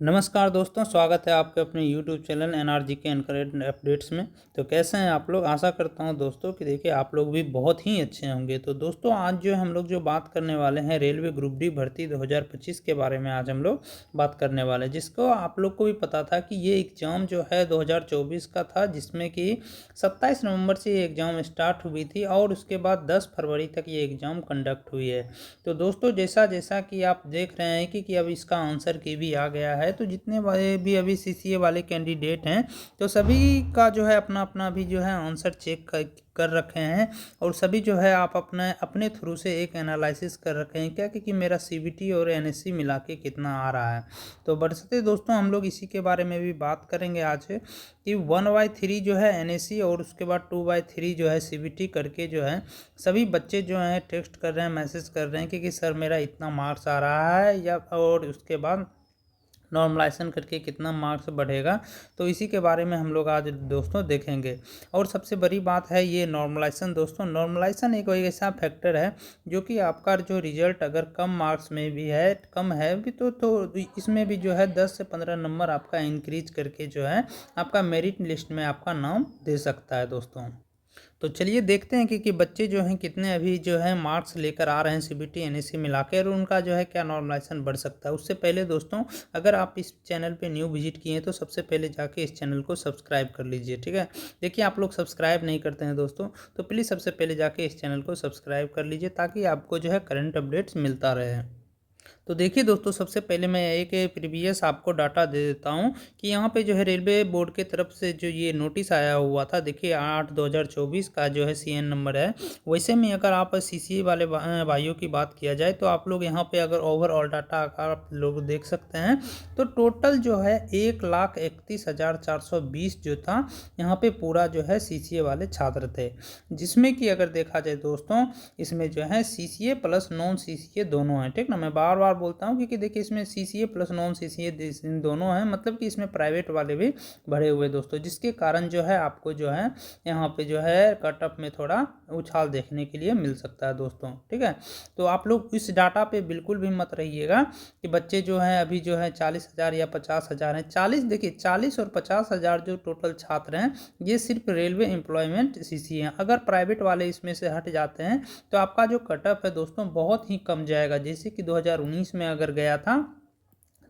नमस्कार दोस्तों, स्वागत है आपके अपने YouTube चैनल एनआरजी के करंट अपडेट्स में। तो कैसे हैं आप लोग? आशा करता हूं दोस्तों कि देखिए आप लोग भी बहुत ही अच्छे होंगे। तो दोस्तों आज जो हम लोग जो बात करने वाले हैं रेलवे ग्रुप डी भर्ती 2025 के बारे में आज हम लोग बात करने वाले हैं, जिसको आप लोग को भी पता था कि ये एग्ज़ाम जो है 2024 का था, जिसमें कि 27 नवंबर से ये एग्ज़ाम स्टार्ट हुई थी और उसके बाद 10 फरवरी तक ये एग्ज़ाम कंडक्ट हुई है। तो दोस्तों जैसा जैसा कि आप देख रहे हैं कि अब इसका आंसर की भी आ गया है, तो जितने वाले भी अभी सीसीए वाले कैंडिडेट हैं तो सभी का जो है अपना अपना भी जो है आंसर चेक कर रखे हैं और सभी जो है आप अपने अपने थ्रू से एक एनालिसिस कर रखे हैं क्या कि मेरा सीबीटी और एनएससी मिला के कितना आ रहा है। तो बरसते दोस्तों हम लोग इसी के बारे में भी बात करेंगे आज कि 1/3 जो है एनएससी और उसके बाद 2/3 जो है सीबीटी करके जो है सभी बच्चे जो हैं टेक्स्ट कर रहे हैं, मैसेज कर रहे हैं कि सर मेरा इतना मार्क्स आ रहा है, या और उसके बाद नॉर्मलाइजेशन करके कितना मार्क्स बढ़ेगा। तो इसी के बारे में हम लोग आज दोस्तों देखेंगे। और सबसे बड़ी बात है ये नॉर्मलाइजेशन। दोस्तों नॉर्मलाइजेशन एक ऐसा फैक्टर है जो कि आपका जो रिजल्ट अगर कम मार्क्स में भी है, कम है भी तो इसमें भी जो है 10 से 15 नंबर आपका इंक्रीज करके जो है आपका मेरिट लिस्ट में आपका नाम दे सकता है दोस्तों। तो चलिए देखते हैं कि बच्चे जो हैं कितने अभी जो है मार्क्स लेकर आ रहे हैं सीबीटी एनएससी मिला के, और उनका जो है क्या नॉर्मलाइजेशन बढ़ सकता है। उससे पहले दोस्तों अगर आप इस चैनल पे न्यू विजिट किए हैं तो सबसे पहले जाके इस चैनल को सब्सक्राइब कर लीजिए, ठीक है। देखिए आप लोग सब्सक्राइब नहीं करते हैं दोस्तों, तो प्लीज़ सबसे पहले जाके इस चैनल को सब्सक्राइब कर लीजिए ताकि आपको जो है करंट अपडेट्स मिलता रहे। तो देखिए दोस्तों सबसे पहले मैं एक प्रीवियस आपको डाटा दे देता हूं कि यहाँ पे जो है रेलवे बोर्ड के तरफ से जो ये नोटिस आया हुआ था, देखिए 8/2024 का जो है सीएन नंबर है। वैसे में अगर आप सीसीए वाले भाइयों की बात किया जाए तो आप लोग यहाँ पे अगर ओवरऑल डाटा आप लोग देख सकते हैं तो टोटल जो है 1,31,420 जो था यहाँ पे पूरा जो है सीसीए वाले छात्र थे, जिसमें कि अगर देखा जाए दोस्तों इसमें जो है सीसीए प्लस नॉन सीसीए दोनों हैं, ठीक ना। मैं बार बार बोलता हूँ क्योंकि देखिए इसमें सीसीए प्लस नॉन सीसीए दोनों हैं, मतलब कि इसमें प्राइवेट वाले भी भरे हुए दोस्तों, जिसके कारण जो है आपको जो है यहाँ पे जो है कट ऑफ में थोड़ा उछाल देखने के लिए मिल सकता है दोस्तों, ठीक है। तो आप लोग इस डाटा पे बिल्कुल भी मत रहिएगा कि बच्चे जो हैं अभी जो है 40,000 या 50,000 हैं। 40 देखिए 40 और 50,000 जो टोटल छात्र हैं ये सिर्फ रेलवे एम्प्लॉयमेंट सीसीए हैं। अगर प्राइवेट वाले इसमें से हट जाते हैं तो आपका जो कट ऑफ है दोस्तों बहुत ही कम जाएगा। जैसे कि 2019 में अगर गया था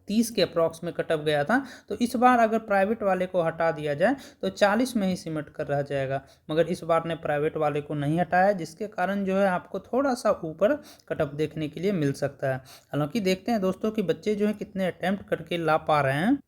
30 के अप्रॉक्स में कट ऑफ गया था, तो इस बार अगर प्राइवेट वाले को हटा दिया जाए तो 40 में ही सिमट कर रह जाएगा। मगर इस बार ने प्राइवेट वाले को नहीं हटाया, जिसके कारण जो है आपको थोड़ा सा ऊपर कट ऑफ देखने के लिए मिल सकता है। हालांकि देखते हैं दोस्तों कि बच्चे जो है कितने अटेम्प्ट करके ला पा रहे हैं।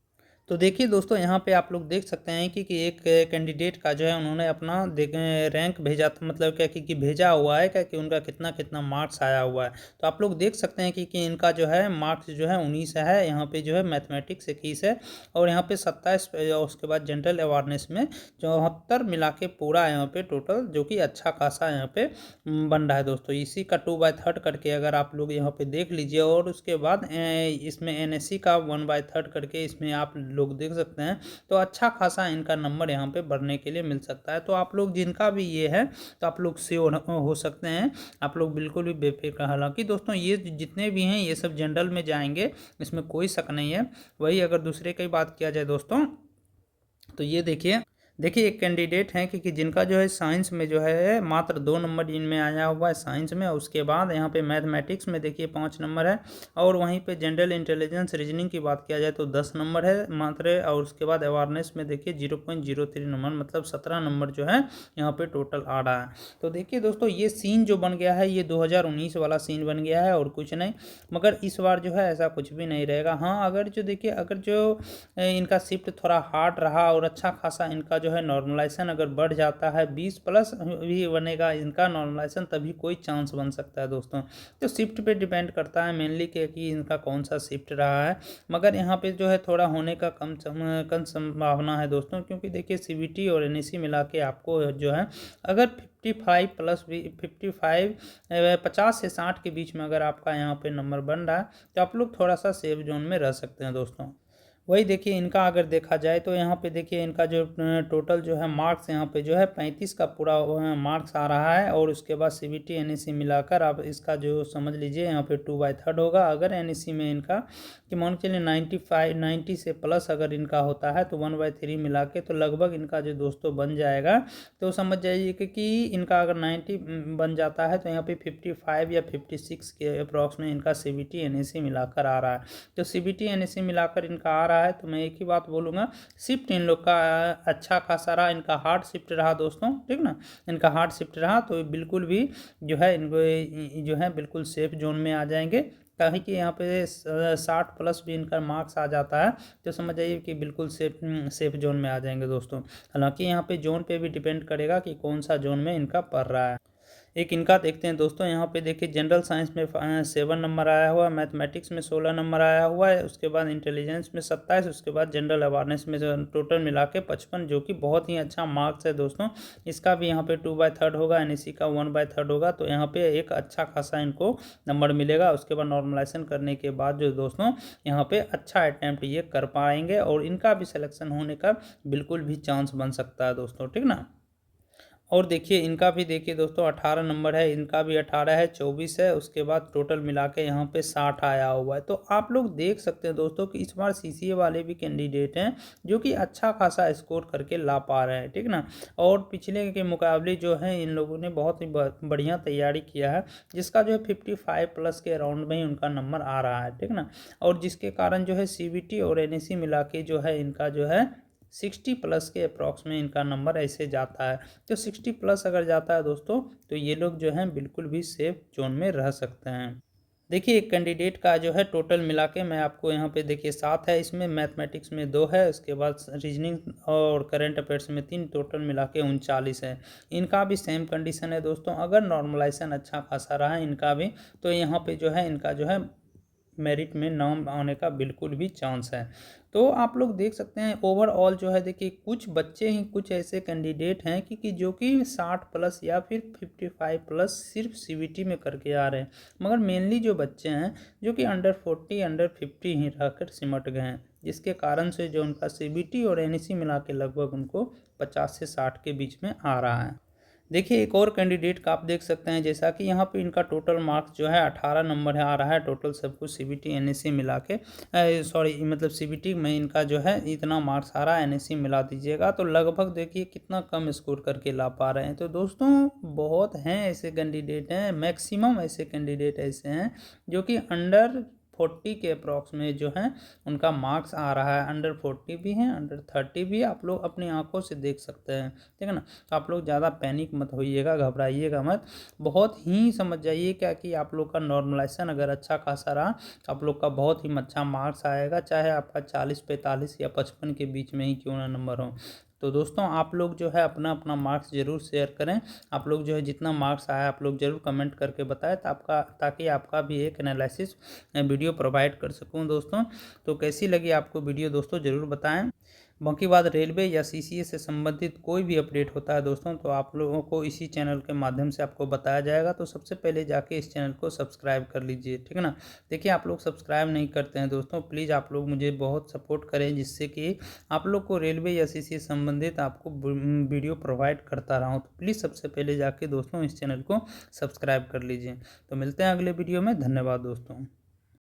तो देखिए दोस्तों यहाँ पे आप लोग देख सकते हैं कि एक कैंडिडेट का जो है उन्होंने अपना रैंक भेजा था, मतलब क्या कि भेजा हुआ है क्या कि उनका कितना कितना मार्क्स आया हुआ है। तो आप लोग देख सकते हैं कि इनका जो है मार्क्स जो है 19 है, यहाँ पे जो है मैथमेटिक्स 21 है और यहाँ पे 27, उसके बाद जनरल अवेयरनेस में 74 मिला के पूरा यहाँ पे टोटल जो कि अच्छा खासा यहाँ पे बन रहा है दोस्तों। इसी का 2/3 करके अगर आप लोग यहाँ पे देख लीजिए और उसके बाद इसमें एनएससी का 1/3 करके इसमें आप लोग देख सकते हैं, तो अच्छा खासा इनका नंबर यहाँ पे बढ़ने के लिए मिल सकता है। तो आप लोग जिनका भी ये है तो आप लोग श्योर हो सकते हैं, आप लोग बिल्कुल भी बेफिक्र। हालांकि दोस्तों ये जितने भी हैं ये सब जनरल में जाएंगे, इसमें कोई शक नहीं है। वही अगर दूसरे की बात किया जाए दोस्तों तो ये देखिए एक कैंडिडेट हैं कि जिनका जो है साइंस में जो है मात्र 2 नंबर जिनमें आया हुआ है साइंस में, उसके बाद यहाँ पे मैथमेटिक्स में देखिए 5 नंबर है और वहीं पे जनरल इंटेलिजेंस रीजनिंग की बात किया जाए तो 10 नंबर है मात्र, और उसके बाद अवेयरनेस में देखिए 0.03 नंबर, मतलब 17 नंबर जो है यहाँ पे टोटल आ रहा है। तो देखिए दोस्तों ये सीन जो बन गया है ये 2019 वाला सीन बन गया है और कुछ नहीं, मगर इस बार जो है ऐसा कुछ भी नहीं रहेगा। हाँ अगर जो देखिए अगर जो इनका शिफ्ट थोड़ा हार्ड रहा और अच्छा खासा इनका जो है नॉर्मलाइजेशन अगर बढ़ जाता है 20+ भी बनेगा इनका नॉर्मलाइजेशन, तभी कोई चांस बन सकता है दोस्तों। तो शिफ्ट पे डिपेंड करता है मेनली कि इनका कौन सा शिफ्ट रहा है, मगर यहाँ पे जो है थोड़ा होने का कम संभावना है दोस्तों, क्योंकि देखिए सीबीटी और एनएससी मिला के आपको जो है अगर 55+ भी 55 50 से 60 के बीच में अगर आपका यहाँ पे नंबर बन रहा है तो आप लोग थोड़ा सा सेफ जोन में रह सकते हैं दोस्तों। वही देखिए इनका अगर देखा जाए तो यहाँ पे देखिए इनका जो टोटल जो है मार्क्स यहाँ पे जो है 35 का पूरा मार्क्स आ रहा है। और उसके बाद सीबीटी एनईसी मिलाकर आप इसका जो समझ लीजिए यहाँ पे 2/3 होगा। अगर एनईसी में इनका कि मान के चलिए 90 से प्लस अगर इनका होता है तो 1/3 मिला के तो लगभग इनका जो दोस्तों बन जाएगा। तो समझ जाइए कि इनका अगर 90 बन जाता है तो यहाँ पे 55 या 56 के अप्रॉक्स में इनका सीबीटी एनईसी मिलाकर आ रहा है। तो सीबीटी एनईसी मिलाकर इनका आ रहा है तो मैं एक ही बात बोलूँगा, शिफ्ट इन लोग का अच्छा खासा रहा, इनका हार्ड शिफ्ट रहा दोस्तों, ठीक ना। इनका हार्ड शिफ्ट रहा तो बिल्कुल भी जो है इनको जो है बिल्कुल सेफ जोन में आ जाएंगे। कहीं कि यहाँ पे 60 प्लस भी इनका मार्क्स आ जाता है तो समझ जाइए कि बिल्कुल सेफ जोन में आ जाएंगे दोस्तों। हालांकि यहाँ पे जोन पे भी डिपेंड करेगा कि कौन सा जोन में इनका पड़ रहा है। एक इनका देखते हैं दोस्तों, यहाँ पे देखिए जनरल साइंस में 7 नंबर आया हुआ है, मैथमेटिक्स में 16 नंबर आया हुआ है, उसके बाद इंटेलिजेंस में 27, उसके बाद जनरल अवेयरनेस में टोटल मिला के 55, जो कि बहुत ही अच्छा मार्क्स है दोस्तों। इसका भी यहाँ पे 2/3 होगा, एनईसी का 1/3 होगा। तो यहाँ पे एक अच्छा खासा इनको नंबर मिलेगा। उसके बाद नॉर्मलाइजेशन करने के बाद जो दोस्तों यहाँ पे अच्छा अटैम्प्ट ये कर पाएंगे और इनका भी सिलेक्शन होने का बिल्कुल भी चांस बन सकता है दोस्तों, ठीक ना। और देखिए इनका भी देखिए दोस्तों 18 नंबर है, इनका भी 18 है, 24 है, उसके बाद टोटल मिला के यहाँ पे 60 आया हुआ है। तो आप लोग देख सकते हैं दोस्तों कि इस बार सीसीए वाले भी कैंडिडेट हैं जो कि अच्छा खासा स्कोर करके ला पा रहे हैं, ठीक ना। और पिछले के मुकाबले जो है इन लोगों ने बहुत ही बढ़िया तैयारी किया है, जिसका जो है 55 प्लस के अराउंड में ही उनका नंबर आ रहा है, ठीक ना। और जिसके कारण जो है सीबीटी और एनईसी मिला के जो है इनका जो है 60 प्लस के अप्रॉक्स में इनका नंबर ऐसे जाता है। तो 60 प्लस अगर जाता है दोस्तों तो ये लोग जो हैं बिल्कुल भी सेफ जोन में रह सकते हैं। देखिए एक कैंडिडेट का जो है टोटल मिला के मैं आपको यहाँ पे देखिए 7 है, इसमें मैथमेटिक्स में 2 है, उसके बाद रीजनिंग और करंट अफेयर्स में 3, टोटल मिला के 39 है। इनका भी सेम कंडीशन है दोस्तों, अगर नॉर्मलाइजेशन अच्छा खासा रहा है इनका भी तो यहाँ पे जो है इनका जो है मेरिट में नाम आने का बिल्कुल भी चांस है। तो आप लोग देख सकते हैं ओवरऑल जो है देखिए कुछ बच्चे ही कुछ ऐसे कैंडिडेट हैं कि जो कि 60 प्लस या फिर 55 प्लस सिर्फ सीबीटी में करके आ रहे हैं, मगर मेनली जो बच्चे हैं जो कि अंडर 40 अंडर 50 ही रहकर सिमट गए हैं, जिसके कारण से जो उनका सीबीटी और एनईसी मिला के लगभग उनको 50 से 60 के बीच में आ रहा है। देखिए एक और कैंडिडेट का आप देख सकते हैं, जैसा कि यहाँ पे इनका टोटल मार्क्स जो है 18 नंबर है आ रहा है, टोटल सब कुछ सीबीटी एनईसी मिला के सॉरी मतलब सीबीटी में इनका जो है इतना मार्क्स आ रहा है, एनईसी मिला दीजिएगा तो लगभग देखिए कितना कम स्कोर करके ला पा रहे हैं। तो दोस्तों बहुत हैं ऐसे कैंडिडेट हैं, मैक्सिमम ऐसे कैंडिडेट ऐसे हैं जो कि अंडर 40 के अप्रॉक्स में जो है उनका मार्क्स आ रहा है, अंडर 40 भी हैं, अंडर 30 भी, आप लोग अपनी आंखों से देख सकते हैं, ठीक है ना। तो आप लोग ज़्यादा पैनिक मत होइएगा, घबराइएगा मत, बहुत ही समझ जाइए क्या कि आप लोग का नॉर्मलाइजेशन अगर अच्छा खासा रहा तो आप लोग का बहुत ही अच्छा मार्क्स आएगा, चाहे आपका 40, 45 या 55 के बीच में ही क्यों ना नंबर हो। तो दोस्तों आप लोग जो है अपना अपना मार्क्स ज़रूर शेयर करें, आप लोग जो है जितना मार्क्स आया आप लोग ज़रूर कमेंट करके बताएं ताकि आपका भी एक एनालिसिस वीडियो प्रोवाइड कर सकूं दोस्तों। तो कैसी लगी आपको वीडियो दोस्तों ज़रूर बताएं। बाकी बात रेलवे या सीसीए से संबंधित कोई भी अपडेट होता है दोस्तों तो आप लोगों को इसी चैनल के माध्यम से आपको बताया जाएगा, तो सबसे पहले जाके इस चैनल को सब्सक्राइब कर लीजिए, ठीक है ना। देखिए आप लोग सब्सक्राइब नहीं करते हैं दोस्तों, प्लीज़ आप लोग मुझे बहुत सपोर्ट करें जिससे कि आप लोग को रेलवे या सीसीए संबंधित आपको वीडियो प्रोवाइड करता रहा हूँ। तो प्लीज़ सबसे पहले जाके दोस्तों इस चैनल को सब्सक्राइब कर लीजिए। तो मिलते हैं अगले वीडियो में, धन्यवाद दोस्तों।